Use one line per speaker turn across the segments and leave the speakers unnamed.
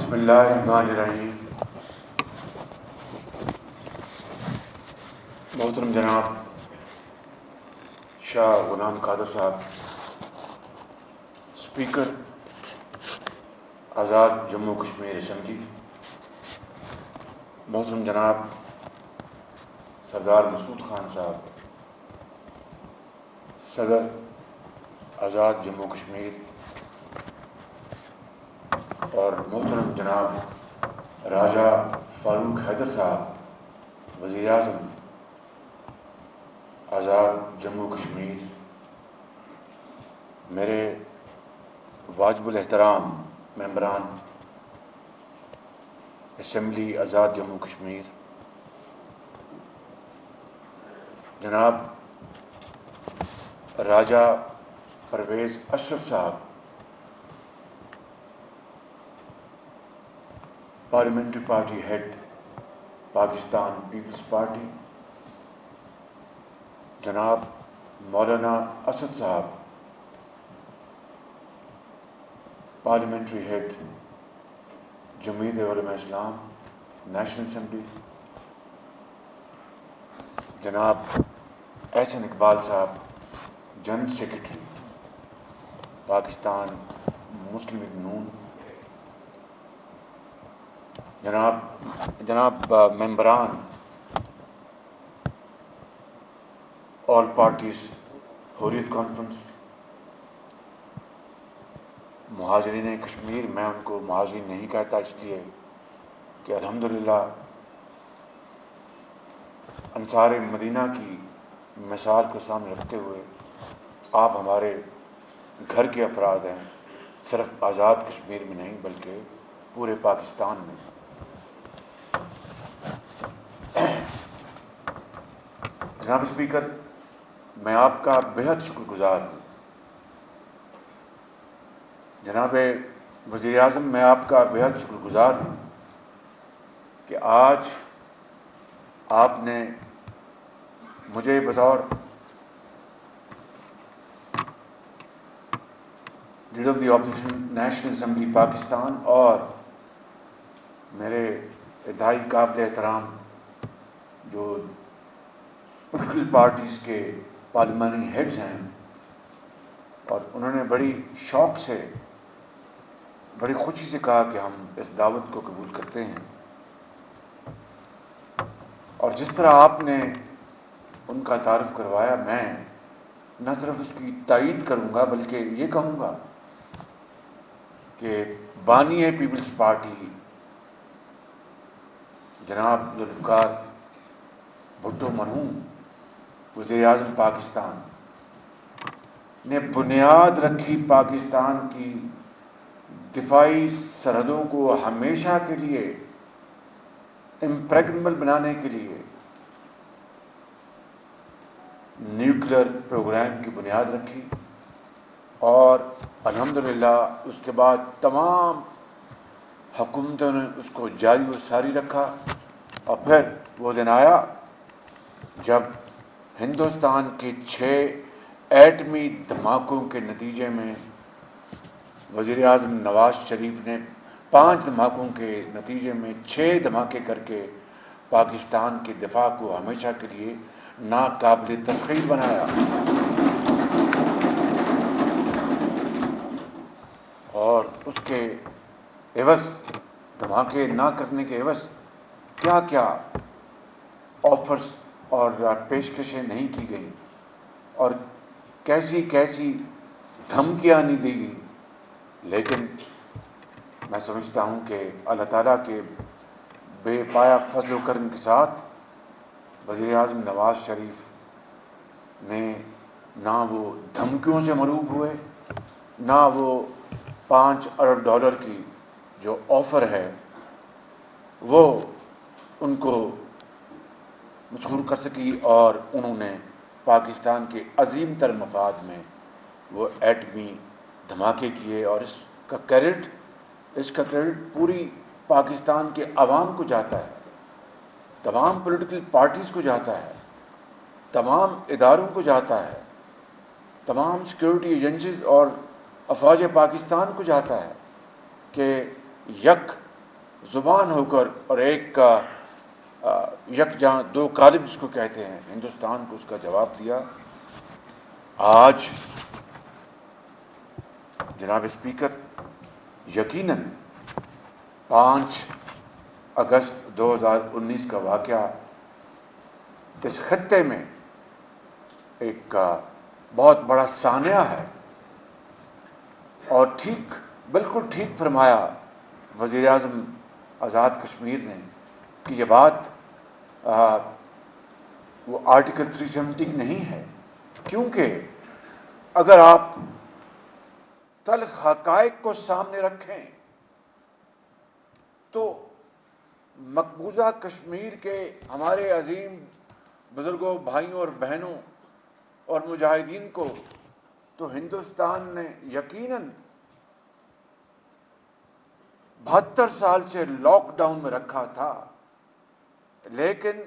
بسم اللہ الرحمن الرحیم۔ محترم جناب شاہ غلام قادر صاحب، اسپیکر آزاد جموں کشمیر اسمبلی، محترم جناب سردار مسعود خان صاحب، صدر آزاد جموں کشمیر، اور محترم جناب راجہ فاروق حیدر صاحب، وزیر اعظم آزاد جموں کشمیر، میرے واجب الاحترام ممبران اسمبلی آزاد جموں کشمیر، جناب راجہ Pervaiz Ashraf sahib, parliamentary party head Pakistan Peoples Party, جناب مولانا اسد صاحب، پارلیمنٹری ہیڈ جمعیت علماء اسلام نیشنل اسمبلی، جناب احسن اقبال صاحب، جنرل سیکرٹری پاکستان مسلم لیگ نون، جناب ممبران آل پارٹیز حریت کانفرنس، مہاجرین کشمیر، میں ان کو مہاجرین نہیں کہتا اس لیے کہ الحمدللہ انصار مدینہ کی مثال کو سامنے رکھتے ہوئے آپ ہمارے گھر کے افراد ہیں، صرف آزاد کشمیر میں نہیں بلکہ پورے پاکستان میں۔ جناب اسپیکر، میں آپ کا بہت شکر گزار ہوں۔ جناب وزیر اعظم، میں آپ کا بہت شکر گزار ہوں کہ آج آپ نے مجھے بطور leader of the opposition national assembly Pakistan اور میرے انتہائی قابل احترام جو پولیٹیکل پارٹیز کے پارلیمانی ہیڈز ہیں، اور انہوں نے بڑی شوق سے، بڑی خوشی سے کہا کہ ہم اس دعوت کو قبول کرتے ہیں، اور جس طرح آپ نے ان کا تعارف کروایا، میں نہ صرف اس کی تائید کروں گا بلکہ یہ کہوں گا کہ بانی پیپلز پارٹی جناب ذوالفقار بھٹو مرحوم وزیر اعظم پاکستان نے بنیاد رکھی پاکستان کی دفاعی سرحدوں کو ہمیشہ کے لیے امپریگنیبل بنانے کے لیے نیوکلیر پروگرام کی بنیاد رکھی، اور الحمدللہ اس کے بعد تمام حکومتوں نے اس کو جاری و ساری رکھا، اور پھر وہ دن آیا جب ہندوستان کے 6 ایٹمی دھماکوں کے نتیجے میں وزیر اعظم نواز شریف نے 5 دھماکوں کے نتیجے میں 6 دھماکے کر کے پاکستان کے دفاع کو ہمیشہ کے لیے ناقابل تسخیر بنایا، اور اس کے عوض، دھماکے نہ کرنے کے عوض کیا کیا آفرز اور پیشکشیں نہیں کی گئیں، اور کیسی کیسی دھمکیاں نہیں دی گئی، لیکن میں سمجھتا ہوں کہ اللہ تعالیٰ کے بے پایا فضل و کرم کے ساتھ وزیر اعظم نواز شریف نے نہ وہ دھمکیوں سے مرعوب ہوئے، نہ وہ $5 ارب کی جو آفر ہے وہ ان کو مسحور کر سکی، اور انہوں نے پاکستان کے عظیم تر مفاد میں وہ ایٹمی دھماکے کیے، اور اس کا کریڈٹ پوری پاکستان کے عوام کو جاتا ہے، تمام پولیٹیکل پارٹیز کو جاتا ہے، تمام اداروں کو جاتا ہے، تمام سیکورٹی ایجنسیز اور افواج پاکستان کو جاتا ہے کہ یک زبان ہو کر اور ایک یکجاں دو قالب جس کو کہتے ہیں ہندوستان کو اس کا جواب دیا. آج جناب اسپیکر یقیناً 5 اگست 2019 کا واقعہ اس خطے میں ایک بہت بڑا سانحہ ہے. اور بالکل ٹھیک فرمایا وزیر اعظم آزاد کشمیر نے کہ یہ بات وہ آرٹیکل 370 نہیں ہے، کیونکہ اگر آپ تلخ حقائق کو سامنے رکھیں تو مقبوضہ کشمیر کے ہمارے عظیم بزرگوں، بھائیوں اور بہنوں اور مجاہدین کو تو ہندوستان نے یقیناً 72 سال سے لاک ڈاؤن میں رکھا تھا، لیکن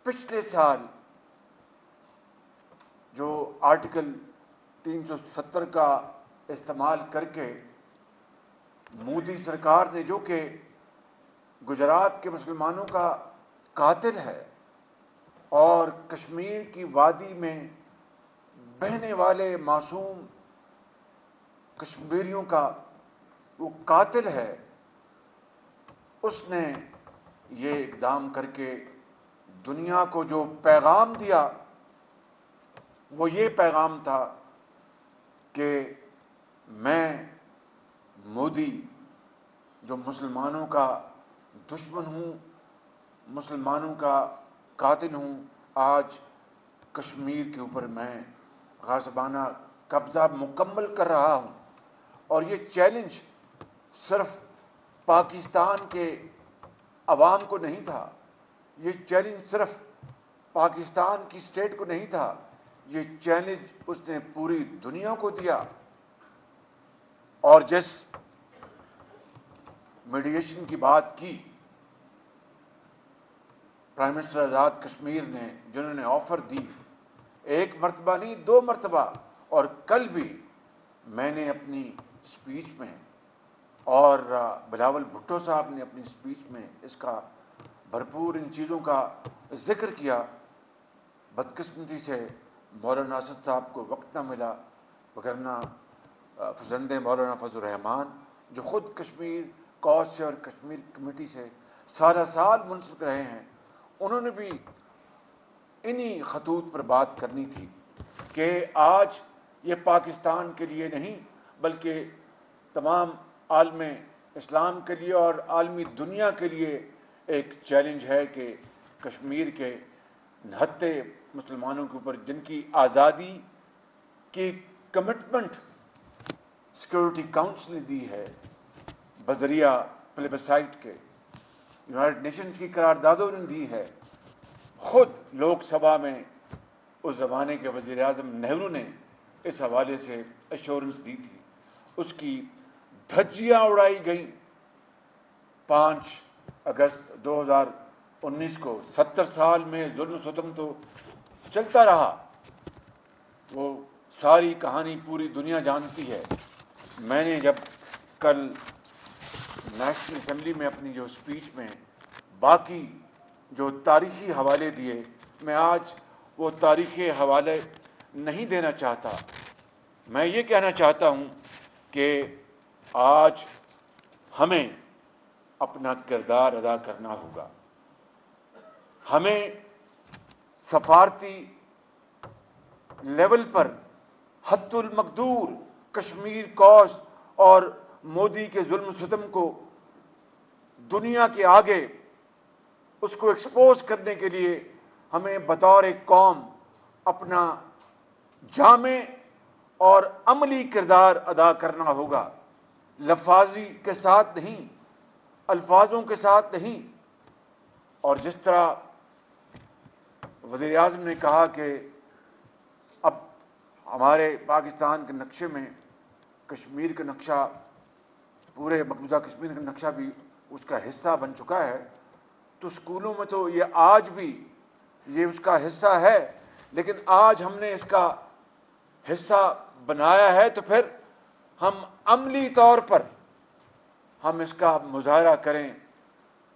پچھلے سال جو آرٹیکل 370 کا استعمال کر کے مودی سرکار نے، جو کہ گجرات کے مسلمانوں کا قاتل ہے اور کشمیر کی وادی میں بہنے والے معصوم کشمیریوں کا وہ قاتل ہے، اس نے یہ اقدام کر کے دنیا کو جو پیغام دیا وہ یہ پیغام تھا کہ میں مودی جو مسلمانوں کا دشمن ہوں، مسلمانوں کا قاتل ہوں، آج کشمیر کے اوپر میں غاصبانہ قبضہ مکمل کر رہا ہوں. اور یہ چیلنج صرف پاکستان کے عوام کو نہیں تھا، یہ چیلنج صرف پاکستان کی اسٹیٹ کو نہیں تھا، یہ چیلنج اس نے پوری دنیا کو دیا. اور جس میڈیشن کی بات کی پرائم منسٹر آزاد کشمیر نے، جنہوں نے آفر دی، ایک مرتبہ نہیں 2 مرتبہ، اور کل بھی میں نے اپنی اسپیچ میں اور بلاول بھٹو صاحب نے اپنی اسپیچ میں اس کا بھرپور ان چیزوں کا ذکر کیا. بدقسمتی سے مولانا اسد صاحب کو وقت نہ ملا، وگرنہ فرزند مولانا فضل الرحمان جو خود کشمیر کاز سے اور کشمیر کمیٹی سے سارا سال منسلک رہے ہیں، انہوں نے بھی انہی خطوط پر بات کرنی تھی کہ آج یہ پاکستان کے لیے نہیں بلکہ تمام عالم اسلام کے لیے اور عالمی دنیا کے لیے ایک چیلنج ہے کہ کشمیر کے نہتے مسلمانوں کے اوپر جن کی آزادی کی کمٹمنٹ سیکورٹی کاؤنسل نے دی ہے بذریعہ پلیبسائٹ کے، یونائٹڈ نیشنز کی قراردادوں نے دی ہے، خود لوک سبھا میں اس زمانے کے وزیر اعظم نہرو نے اس حوالے سے ایشورنس دی تھی، اس کی دھجیاں اڑائی گئیں. 5 اگست 2019 کو 70 سال میں ظلم و ستم تو چلتا رہا، وہ ساری کہانی پوری دنیا جانتی ہے. میں نے جب کل نیشنل اسمبلی میں اپنی جو اسپیچ میں باقی جو تاریخی حوالے دیے، میں آج وہ تاریخی حوالے نہیں دینا چاہتا. میں یہ کہنا چاہتا ہوں کہ آج ہمیں اپنا کردار ادا کرنا ہوگا. ہمیں سفارتی لیول پر حد المقدور کشمیر کاز اور مودی کے ظلم و ستم کو دنیا کے آگے اس کو ایکسپوز کرنے کے لیے ہمیں بطور ایک قوم اپنا جامع اور عملی کردار ادا کرنا ہوگا، لفاظی کے ساتھ نہیں، الفاظوں کے ساتھ نہیں. اور جس طرح وزیر اعظم نے کہا کہ اب ہمارے پاکستان کے نقشے میں کشمیر کا نقشہ، پورے مقبوضہ کشمیر کا نقشہ بھی اس کا حصہ بن چکا ہے، تو اسکولوں میں تو یہ آج بھی یہ اس کا حصہ ہے، لیکن آج ہم نے اس کا حصہ بنایا ہے تو پھر ہم عملی طور پر ہم اس کا مظاہرہ کریں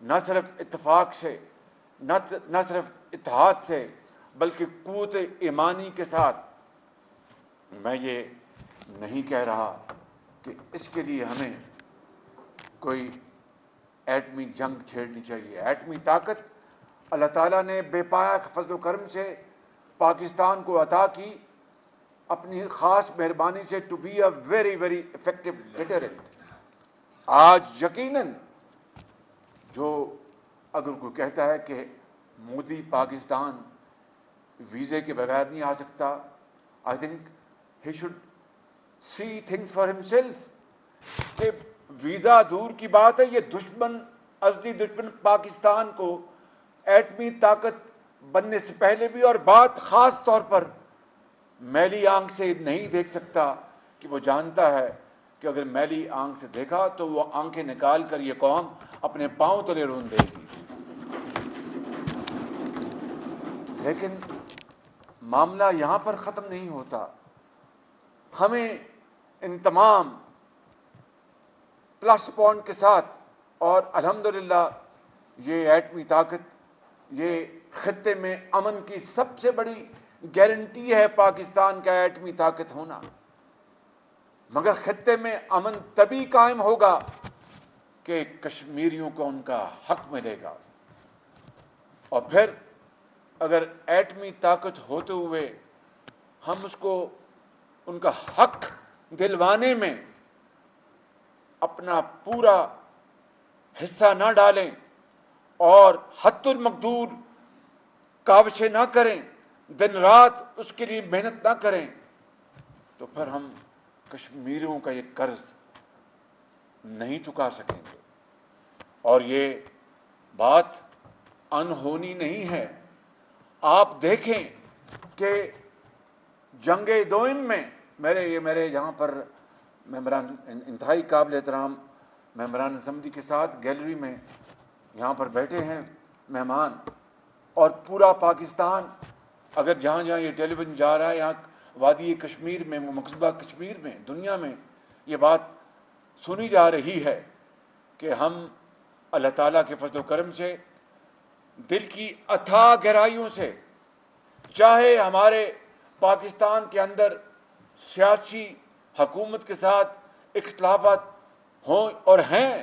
نہ صرف اتفاق سے، نہ صرف اتحاد سے، بلکہ قوت ایمانی کے ساتھ. میں یہ نہیں کہہ رہا کہ اس کے لیے ہمیں کوئی ایٹمی جنگ چھیڑنی چاہیے. ایٹمی طاقت اللہ تعالیٰ نے بے پایا فضل و کرم سے پاکستان کو عطا کی اپنی خاص مہربانی سے, to be a very very effective deterrent. آج یقیناً جو اگر کوئی کہتا ہے کہ مودی پاکستان ویزے کے بغیر نہیں آ سکتا, I think he should see things for himself. کہ ویزا دور کی بات ہے, یہ دشمن, ازلی دشمن پاکستان کو ایٹمی طاقت بننے سے پہلے بھی اور بات خاص طور پر میلی آنکھ سے نہیں دیکھ سکتا, کہ وہ جانتا ہے کہ اگر میلی آنکھ سے دیکھا تو وہ آنکھیں نکال کر یہ قوم اپنے پاؤں تلے رون دے گی. لیکن معاملہ یہاں پر ختم نہیں ہوتا. ہمیں ان تمام پلس پوائنٹ کے ساتھ, اور الحمدللہ یہ ایٹمی طاقت, یہ خطے میں امن کی سب سے بڑی گارنٹی ہے پاکستان کا ایٹمی طاقت ہونا, مگر خطے میں امن تبھی قائم ہوگا کہ کشمیریوں کو ان کا حق ملے گا. اور پھر اگر ایٹمی طاقت ہوتے ہوئے ہم اس کو ان کا حق دلوانے میں اپنا پورا حصہ نہ ڈالیں اور حت المقدور کاوشیں نہ کریں, دن رات اس کے لیے محنت نہ کریں, تو پھر ہم کشمیریوں کا یہ قرض نہیں چکا سکیں گے. اور یہ بات انہونی نہیں ہے. آپ دیکھیں کہ جنگ دوئم میں میرے یہاں پر ممبران, انتہائی قابل احترام ممبران اسمبلی کے ساتھ گیلری میں یہاں پر بیٹھے ہیں مہمان, اور پورا پاکستان, اگر جہاں جہاں یہ ٹیلی ویژن جا رہا ہے, یہاں وادی کشمیر میں, مقبوضہ کشمیر میں, دنیا میں یہ بات سنی جا رہی ہے کہ ہم اللہ تعالیٰ کے فضل و کرم سے دل کی اتھاہ گہرائیوں سے, چاہے ہمارے پاکستان کے اندر سیاسی حکومت کے ساتھ اختلافات ہوں اور ہیں,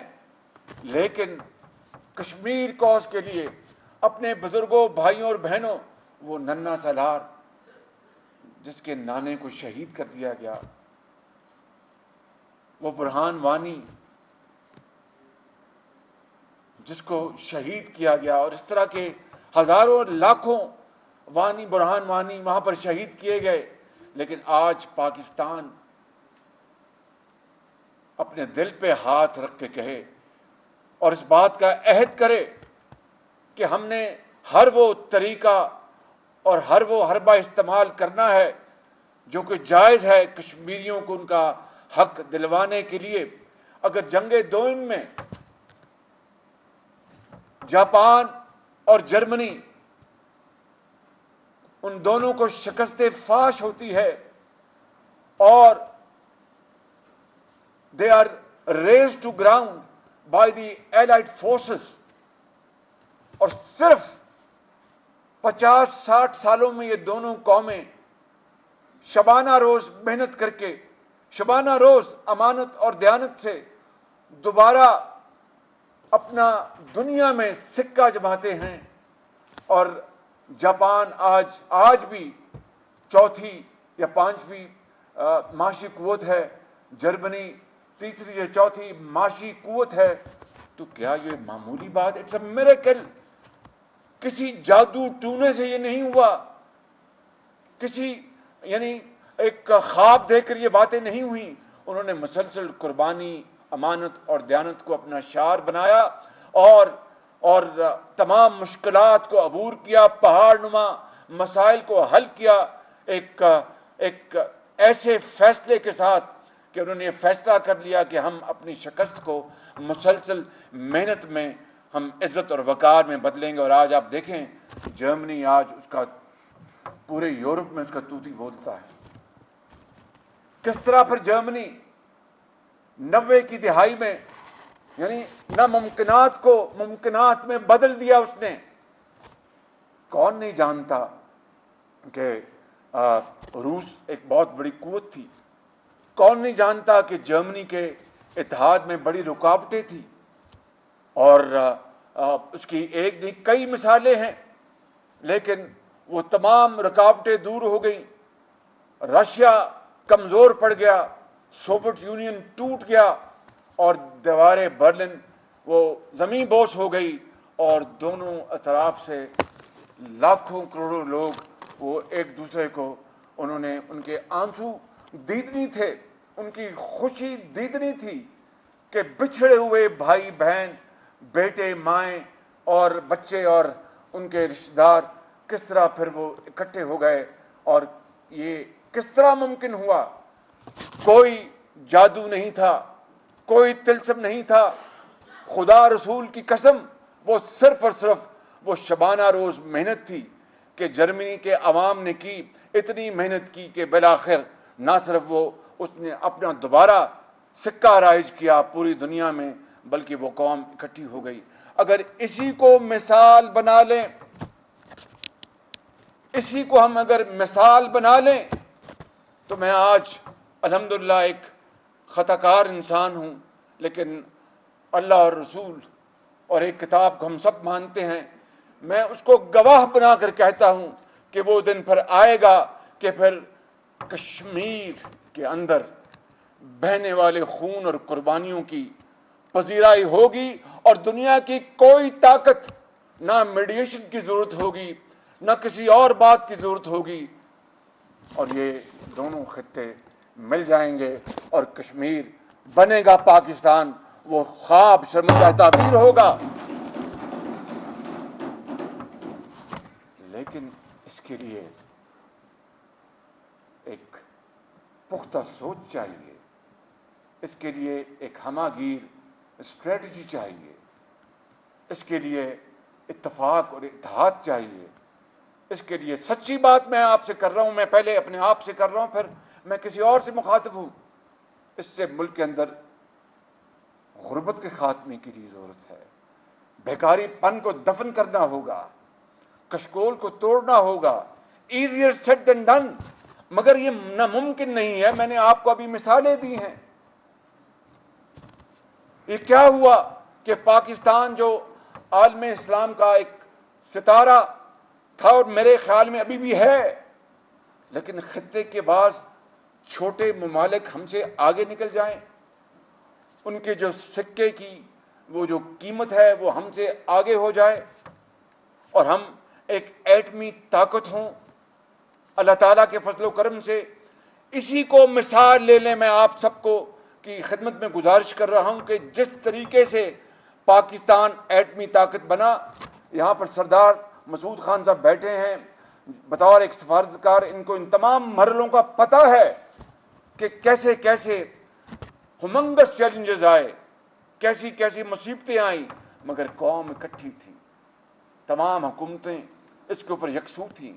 لیکن کشمیر کوس کے لیے اپنے بزرگوں, بھائیوں اور بہنوں, وہ ننا سالار جس کے نانے کو شہید کر دیا گیا, وہ برہان وانی جس کو شہید کیا گیا, اور اس طرح کے ہزاروں لاکھوں وانی, برہان وانی وہاں پر شہید کیے گئے. لیکن آج پاکستان اپنے دل پہ ہاتھ رکھ کے کہے اور اس بات کا عہد کرے کہ ہم نے ہر وہ طریقہ اور ہر وہ حربہ استعمال کرنا ہے جو کہ جائز ہے کشمیریوں کو ان کا حق دلوانے کے لیے. اگر جنگ دوئم میں جاپان اور جرمنی ان دونوں کو شکست فاش ہوتی ہے اور they are raised to ground by the allied forces, اور صرف 50-60 سالوں میں یہ دونوں قومیں شبانہ روز محنت کر کے, شبانہ روز امانت اور دیانت سے دوبارہ اپنا دنیا میں سکہ جماتے ہیں. اور جاپان آج بھی چوتھی یا پانچویں معاشی قوت ہے, جرمنی تیسری یا چوتھی معاشی قوت ہے. تو کیا یہ معمولی بات؟ It's a miracle. کسی جادو ٹونے سے یہ نہیں ہوا, کسی یعنی ایک خواب دیکھ کر یہ باتیں نہیں ہوئیں. انہوں نے مسلسل قربانی, امانت اور دیانت کو اپنا شعار بنایا اور تمام مشکلات کو عبور کیا, پہاڑ نما مسائل کو حل کیا, ایک ایسے فیصلے کے ساتھ کہ انہوں نے یہ فیصلہ کر لیا کہ ہم اپنی شکست کو مسلسل محنت میں ہم عزت اور وقار میں بدلیں گے. اور آج آپ دیکھیں جرمنی, آج اس کا پورے یورپ میں اس کا توتی بولتا ہے. کس طرح پھر جرمنی 90 کی دہائی میں یعنی ناممکنات کو ممکنات میں بدل دیا اس نے. کون نہیں جانتا کہ روس ایک بہت بڑی قوت تھی؟ کون نہیں جانتا کہ جرمنی کے اتحاد میں بڑی رکاوٹیں تھیں؟ اور اس کی ایک نہیں کئی مثالیں ہیں. لیکن وہ تمام رکاوٹیں دور ہو گئیں. رشیا کمزور پڑ گیا، سوویت یونین ٹوٹ گیا، اور دیواریں برلن وہ زمین بوس ہو گئی، اور دونوں اطراف سے لاکھوں کروڑوں لوگ وہ ایک دوسرے کو انہوں نے ان کے آنسو دیدنی تھے، ان کی خوشی دیدنی تھی کہ بچھڑے ہوئے بھائی بہن، بیٹے مائیں اور بچے اور ان کے رشتہ دار کس طرح پھر وہ اکٹھے ہو گئے. اور یہ کس طرح ممکن ہوا؟ کوئی جادو نہیں تھا، کوئی طلسم نہیں تھا. خدا رسول کی قسم، وہ صرف اور صرف وہ شبانہ روز محنت تھی کہ جرمنی کے عوام نے کی. اتنی محنت کی کہ بالآخر نہ صرف وہ اس نے اپنا دوبارہ سکہ رائج کیا پوری دنیا میں، بلکہ وہ قوم اکٹھی ہو گئی. اگر اسی کو مثال بنا لیں، اسی کو ہم اگر مثال بنا لیں، تو میں آج الحمدللہ ایک خطا کار انسان ہوں، لیکن اللہ اور رسول اور ایک کتاب کو ہم سب مانتے ہیں. میں اس کو گواہ بنا کر کہتا ہوں کہ وہ دن پھر آئے گا کہ پھر کشمیر کے اندر بہنے والے خون اور قربانیوں کی پذیرائی ہوگی، اور دنیا کی کوئی طاقت، نہ میڈیشن کی ضرورت ہوگی، نہ کسی اور بات کی ضرورت ہوگی، اور یہ دونوں خطے مل جائیں گے اور کشمیر بنے گا پاکستان. وہ خواب شرمندہ تعبیر ہوگا. لیکن اس کے لیے ایک پختہ سوچ چاہیے، اس کے لیے ایک ہمہ گیر اسٹریٹجی چاہیے، اس کے لیے اتفاق اور اتحاد چاہیے. اس کے لیے سچی بات میں آپ سے کر رہا ہوں، میں پہلے اپنے آپ سے کر رہا ہوں، پھر میں کسی اور سے مخاطب ہوں. اس سے ملک کے اندر غربت کے خاتمے کے لیے ضرورت ہے. بیکاری پن کو دفن کرنا ہوگا، کشکول کو توڑنا ہوگا. ایزیئر سیڈ دین ڈن، مگر یہ ناممکن نہیں ہے. میں نے آپ کو ابھی مثالیں دی ہیں. یہ کیا ہوا کہ پاکستان جو عالم اسلام کا ایک ستارہ تھا، اور میرے خیال میں ابھی بھی ہے، لیکن خطے کے بعض چھوٹے ممالک ہم سے آگے نکل جائیں، ان کے جو سکے کی وہ جو قیمت ہے وہ ہم سے آگے ہو جائے، اور ہم ایک ایٹمی طاقت ہوں. اللہ تعالیٰ کے فضل و کرم سے اسی کو مثال لے لیں. میں آپ سب کو کی خدمت میں گزارش کر رہا ہوں کہ جس طریقے سے پاکستان ایٹمی طاقت بنا، یہاں پر سردار مسعود خان صاحب بیٹھے ہیں بطور ایک سفارتکار، ان کو ان تمام مرحلوں کا پتہ ہے کہ کیسے کیسے ہمنگس چیلنجز آئے، کیسی کیسی مصیبتیں آئیں، مگر قوم اکٹھی تھی. تمام حکومتیں اس کے اوپر یکسو تھیں،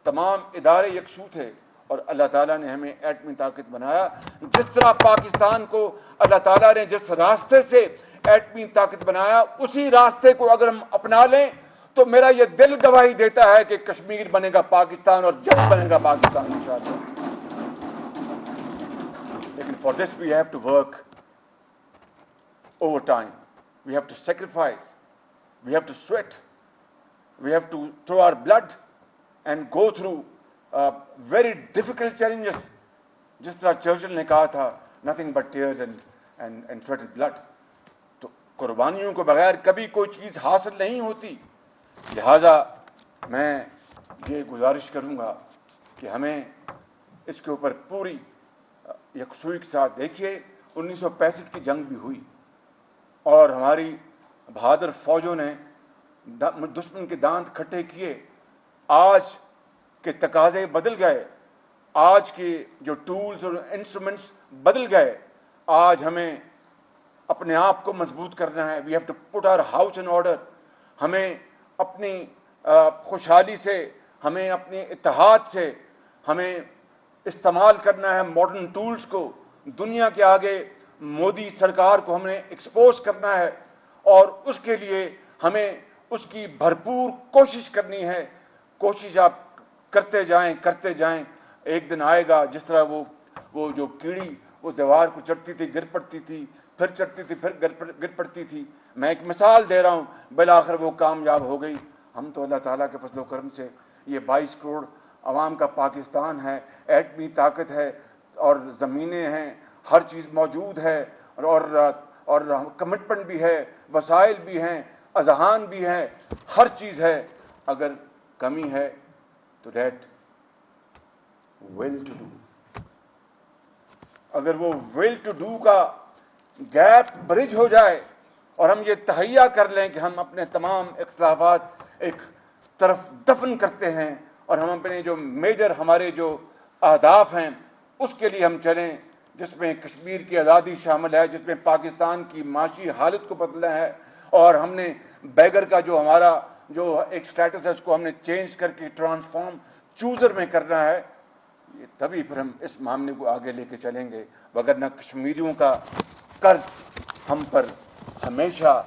تمام ادارے یکسو تھے، اور اللہ تعالیٰ نے ہمیں ایٹمی طاقت بنایا. جس طرح پاکستان کو اللہ تعالیٰ نے جس راستے سے ایٹمی طاقت بنایا، اسی راستے کو اگر ہم اپنا لیں تو میرا یہ دل گواہی دیتا ہے کہ کشمیر بنے گا پاکستان، اور جلد بنے گا پاکستان انشاءاللہ. لیکن for this we have to work overtime. We have to sacrifice. We have to sweat. We have to throw our blood and go through very difficult challenges. جس طرح چرچل نے کہا تھا nothing but tears and sweat and blood. تو قربانیوں کو بغیر کبھی کوئی چیز حاصل نہیں ہوتی. لہذا میں یہ گزارش کروں گا کہ ہمیں اس کے اوپر پوری یکسوئی کے ساتھ دیکھیے. 1965 کی جنگ بھی ہوئی، اور ہماری بہادر فوجوں نے دشمن کے دانت کھٹے کیے. آج کے تقاضے بدل گئے، آج کے جو ٹولز اور انسٹرومنٹس بدل گئے. آج ہمیں اپنے آپ کو مضبوط کرنا ہے. We have to put our house in order. ہمیں اپنی خوشحالی سے، ہمیں اپنے اتحاد سے، ہمیں استعمال کرنا ہے ماڈرن ٹولز کو. دنیا کے آگے مودی سرکار کو ہم نے ایکسپوز کرنا ہے اور اس کے لیے ہمیں اس کی بھرپور کوشش کرنی ہے. کوشش آپ کرتے جائیں. ایک دن آئے گا جس طرح وہ جو کیڑی وہ دیوار کو چڑھتی تھی گر پڑتی تھی، پھر چڑھتی تھی پھر گر پڑتی تھی. میں ایک مثال دے رہا ہوں، بالآخر وہ کامیاب ہو گئی. ہم تو اللہ تعالیٰ کے فضل و کرم سے یہ 22 کروڑ عوام کا پاکستان ہے، ایٹمی طاقت ہے اور زمینیں ہیں، ہر چیز موجود ہے اور کمٹمنٹ بھی ہے، وسائل بھی ہیں، اذہان بھی ہیں، ہر چیز ہے. اگر کمی ہے تو دیٹ ول ٹو ڈو. اگر وہ ول ٹو ڈو کا گیپ برج ہو جائے اور ہم یہ تہیا کر لیں کہ ہم اپنے تمام اختلافات ایک طرف دفن کرتے ہیں اور ہم اپنے جو میجر ہمارے جو اہداف ہیں اس کے لیے ہم چلیں، جس میں کشمیر کی آزادی شامل ہے، جس میں پاکستان کی معاشی حالت کو بدلنا ہے اور ہم نے بیگر کا جو ہمارا جو ایک سٹیٹس ہے اس کو ہم نے چینج کر کے ٹرانسفارم چوزر میں کرنا ہے. یہ تبھی پھر ہم اس معاملے کو آگے لے کے چلیں گے، وگرنہ کشمیریوں کا قرض ہم پر ہمیشہ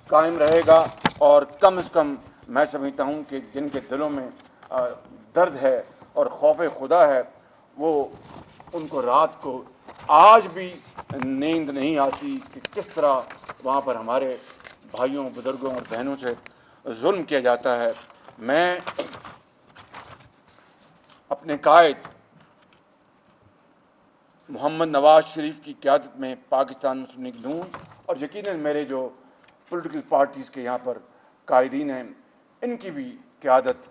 قائم رہے گا. اور کم از کم میں سمجھتا ہوں کہ جن کے دلوں میں درد ہے اور خوف خدا ہے، وہ ان کو رات کو آج بھی نیند نہیں آتی کہ کس طرح وہاں پر ہمارے بھائیوں، بزرگوں اور بہنوں سے ظلم کیا جاتا ہے. میں اپنے قائد محمد نواز شریف کی قیادت میں پاکستان مسلم لیگ نون اور یقیناً میرے جو پولیٹیکل پارٹیز کے یہاں پر قائدین ہیں ان کی بھی قیادت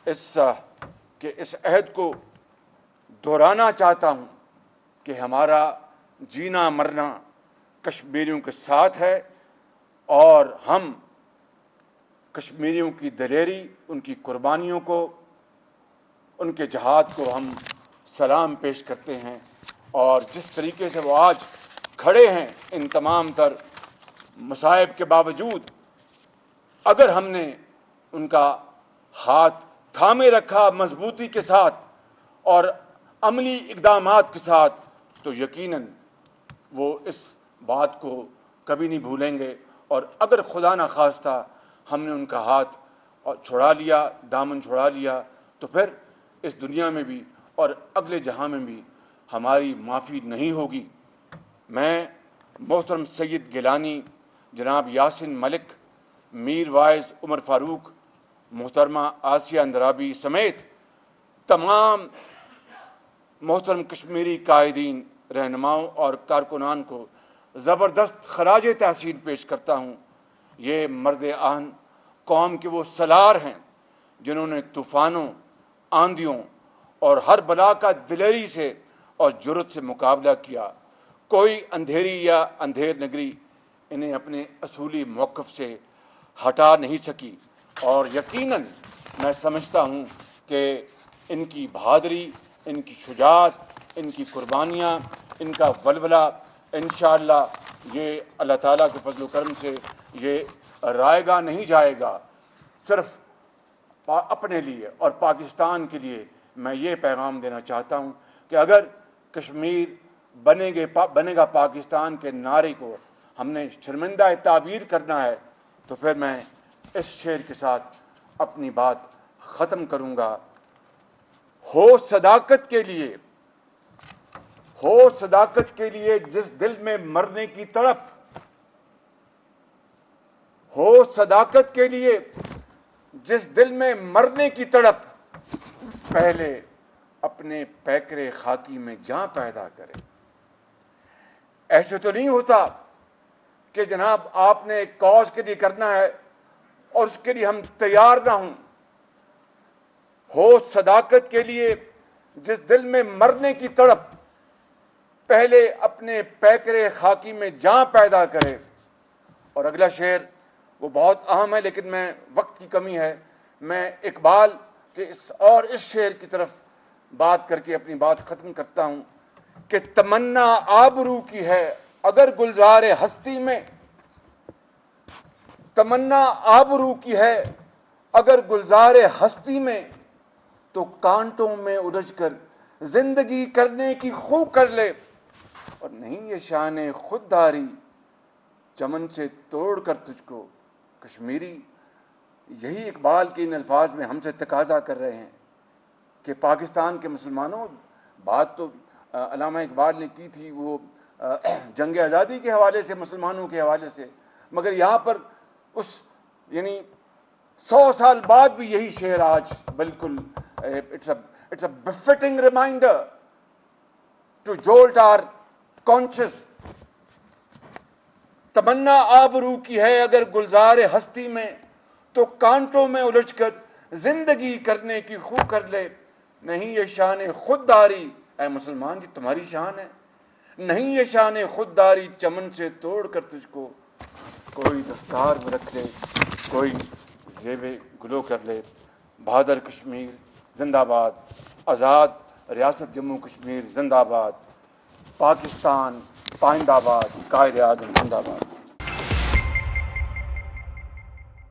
اس عہد کو دہرانا چاہتا ہوں کہ ہمارا جینا مرنا کشمیریوں کے ساتھ ہے اور ہم کشمیریوں کی دلیری، ان کی قربانیوں کو، ان کے جہاد کو ہم سلام پیش کرتے ہیں. اور جس طریقے سے وہ آج کھڑے ہیں ان تمام تر مصائب کے باوجود، اگر ہم نے ان کا ہاتھ تھامے رکھا مضبوطی کے ساتھ اور عملی اقدامات کے ساتھ، تو یقیناً وہ اس بات کو کبھی نہیں بھولیں گے. اور اگر خدا نہ خواستہ ہم نے ان کا ہاتھ چھڑا لیا، دامن چھڑا لیا، تو پھر اس دنیا میں بھی اور اگلے جہاں میں بھی ہماری معافی نہیں ہوگی. میں محترم سید گیلانی، جناب یاسین ملک، میر وائز عمر فاروق، محترمہ آسیہ اندرابی سمیت تمام محترم کشمیری قائدین، رہنماؤں اور کارکنان کو زبردست خراج تحسین پیش کرتا ہوں. یہ مرد آہن قوم کے وہ سالار ہیں جنہوں نے طوفانوں، آندھیوں اور ہر بلا کا دلیری سے اور جرأت سے مقابلہ کیا. کوئی اندھیری یا اندھیر نگری انہیں اپنے اصولی موقف سے ہٹا نہیں سکی. اور یقیناً میں سمجھتا ہوں کہ ان کی بہادری، ان کی شجاعت، ان کی قربانیاں، ان کا ولولہ انشاءاللہ یہ اللہ تعالیٰ کے فضل و کرم سے یہ رائے گا نہیں جائے گا. صرف اپنے لیے اور پاکستان کے لیے میں یہ پیغام دینا چاہتا ہوں کہ اگر کشمیر بنے گا پاکستان کے نعرے کو ہم نے شرمندہ تعبیر کرنا ہے، تو پھر میں اس شعر کے ساتھ اپنی بات ختم کروں گا. ہو صداقت کے لیے جس دل میں مرنے کی تڑپ، ہو صداقت کے لیے جس دل میں مرنے کی تڑپ، پہلے اپنے پیکرے خاکی میں جاں پیدا کرے. ایسے تو نہیں ہوتا کہ جناب آپ نے ایک کاز کے لیے کرنا ہے اور اس کے لیے ہم تیار نہ ہوں. ہو صداقت کے لیے جس دل میں مرنے کی تڑپ، پہلے اپنے پیکرے خاکی میں جاں پیدا کرے. اور اگلا شعر وہ بہت اہم ہے لیکن میں وقت کی کمی ہے، میں اقبال کے اس شعر کی طرف بات کر کے اپنی بات ختم کرتا ہوں کہ تمنا آبرو کی ہے اگر گلزار ہستی میں، تمنا آبرو کی ہے اگر گلزار ہستی میں، تو کانٹوں میں الجھ کر زندگی کرنے کی خو کر لے. اور نہیں یہ شان خودداری چمن سے توڑ کر تجھ کو کشمیری. یہی اقبال کے ان الفاظ میں ہم سے تقاضا کر رہے ہیں کہ پاکستان کے مسلمانوں، بات تو علامہ اقبال نے کی تھی وہ جنگ آزادی کے حوالے سے، مسلمانوں کے حوالے سے، مگر یہاں پر اس یعنی 100 سال بعد بھی یہی شعر آج بالکل it's a befitting reminder to jolt our conscious. تمنا آبرو کی ہے اگر گلزار ہستی میں، تو کانٹوں میں الجھ کر زندگی کرنے کی خو کر لے. نہیں یہ شان خودداری، اے مسلمان جی تمہاری شان ہے، نہیں یہ شان خودداری چمن سے توڑ کر تجھ کو کوئی دستار میں رکھ لے، کوئی زیب گلو کر لے. بہادر کشمیر زندہ باد، آزاد ریاست جموں کشمیر زندہ باد، پاکستان پائندہ باد، قائد اعظم زندہ باد.